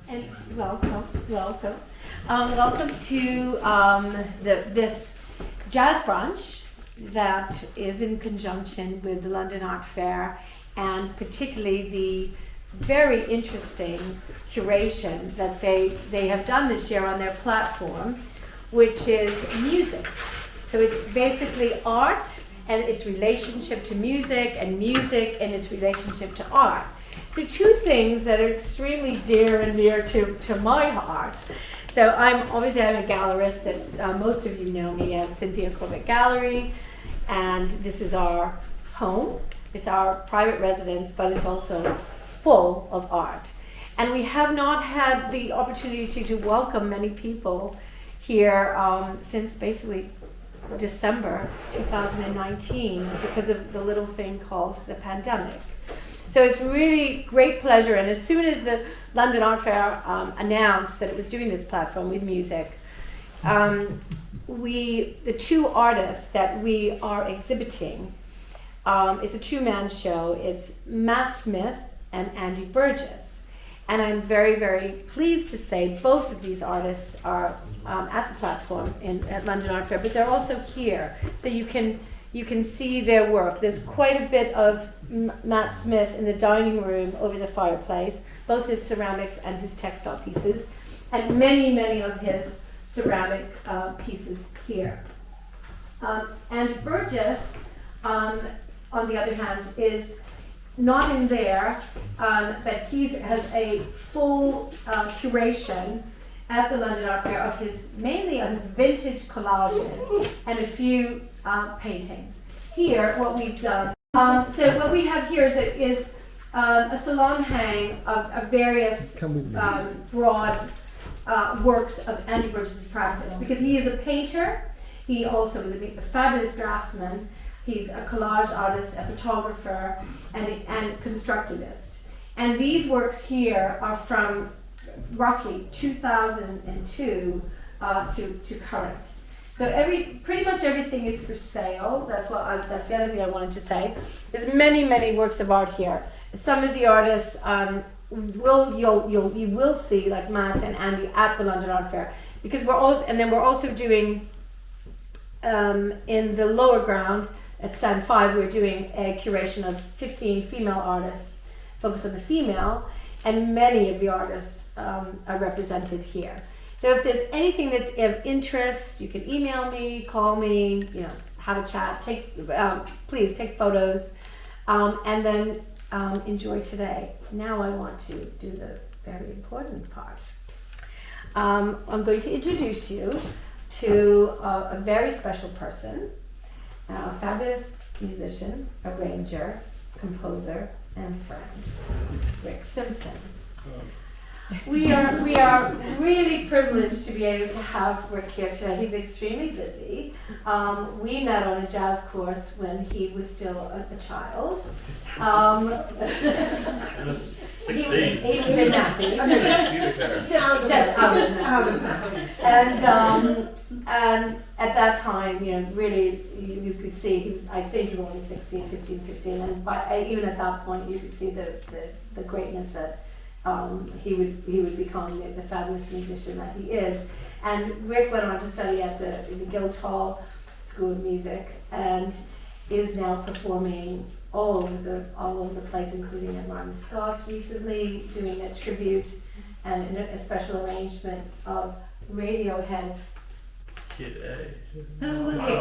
And welcome. Welcome to this jazz brunch that is in conjunction with the London Art Fair, and particularly the very interesting curation that they have done this year on their platform, which is music. So it's basically art and its relationship to music, and music and its relationship to art. So two things that are extremely dear and near to my heart. So I'm a gallerist, and most of you know me as CYNTHIA Corbett Gallery, and this is our home. It's our private residence, but it's also full of art. And we have not had the opportunity to welcome many people here since basically December 2019 because of the little thing called the pandemic. So it's really great pleasure, and as soon as the London Art Fair announced that it was doing this platform with music, the two artists that we are exhibiting, it's a two-man show. It's Matt Smith and Andy Burgess. And I'm very, very pleased to say both of these artists are at the platform at London Art Fair, but they're also here. So you can see their work. There's quite a bit of Matt Smith in the dining room over the fireplace, both his ceramics and his textile pieces, and many, many of his ceramic pieces here. And Burgess, on the other hand, is not in there, but he has a full curation at the London Art Fair of mainly of his vintage collages and a few paintings. Here, what we've done, so what we have here is a salon hang of various broad works of Andy Burgess's practice, because he is a painter. He also is a fabulous draftsman. He's a collage artist, a photographer, and constructivist. And these works here are from roughly 2002 to current. So pretty much everything is for sale. That's the other thing I wanted to say. There's many, many works of art here. Some of the artists you will see, like Matt and Andy, at the London Art Fair, because we're also doing in the lower ground at stand 5, we're doing a curation of 15 female artists, focused on the female, and many of the artists are represented here. So if there's anything that's of interest, you can email me, call me, have a chat, please take photos, and then enjoy today. Now I want to do the very important part. I'm going to introduce you to a very special person, a fabulous musician, arranger, composer, and friend, Rick Simpson. We are really privileged to be able to have Rick here today. He's extremely busy. We met on a jazz course when he was still a child. He was in just out of that. And at that time, really, you could see he was. I think he was only 15, 16, and even at that point, you could see the greatness that he would become the fabulous musician that he is. And Rick went on to study at the Guildhall School of Music and is now performing all over the place, including at Martin Scott's recently, doing a tribute and a special arrangement of Radiohead's Kid A.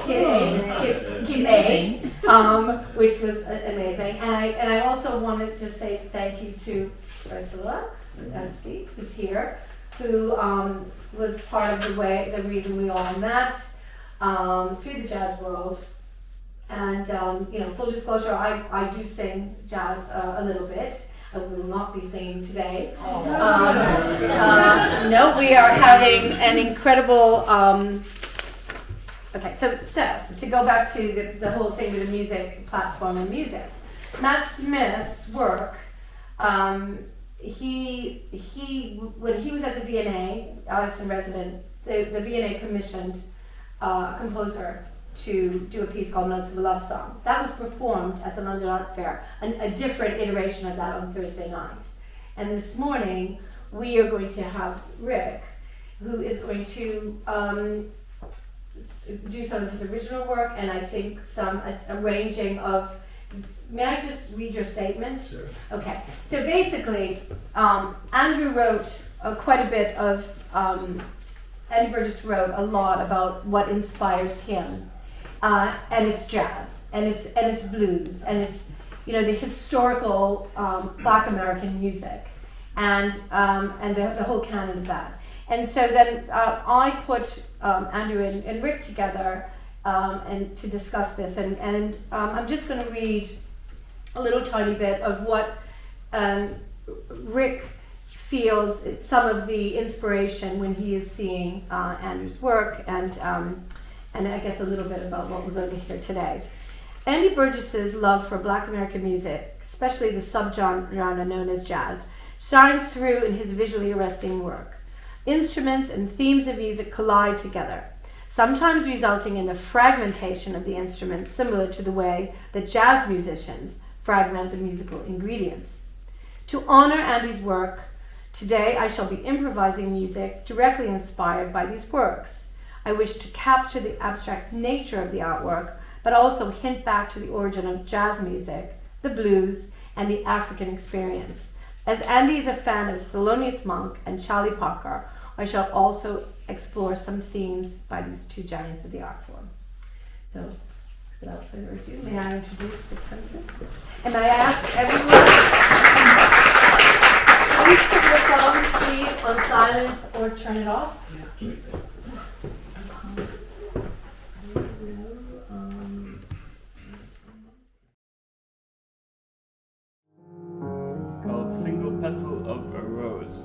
Kid A, which was amazing. And I also wanted to say thank you to Ursula Esky, who's here, who was part of the reason we all met through the jazz world. And full disclosure, I do sing jazz a little bit. I will not be singing today. No, we are having an incredible. Okay, so to go back to the whole thing with the music platform and music, Matt Smith's work. When he was at the V&A, artist in resident, the V&A commissioned a composer to do a piece called Notes of a Love Song. That was performed at the London Art Fair, a different iteration of that on Thursday night. And this morning, we are going to have Rick, who is going to do some of his original work, and I think some arranging of. May I just read your statement? Sure. Okay. So basically, Andrew wrote quite a bit of. Andy Burgess wrote a lot about what inspires him, and it's jazz, and it's blues, and it's the historical Black American music, and the whole canon of that. And so then I put Andrew and Rick together and to discuss this, and I'm just going to read a little tiny bit of what Rick feels some of the inspiration when he is seeing Andrew's work, and I guess a little bit about what we're going to hear today. Andy Burgess's love for Black American music, especially the subgenre known as jazz, shines through in his visually arresting work. Instruments and themes of music collide together, sometimes resulting in a fragmentation of the instruments similar to the way that jazz musicians fragment the musical ingredients. To honor Andy's work, today I shall be improvising music directly inspired by these works. I wish to capture the abstract nature of the artwork, but also hint back to the origin of jazz music, the blues, and the African experience. As Andy is a fan of Thelonious Monk and Charlie Parker, I shall also explore some themes by these two giants of the art form. So, without further ado, may I introduce Rick Simpson? And may I ask everyone, please put your phones, please, on silent or turn it off. Called Single Petal of a Rose.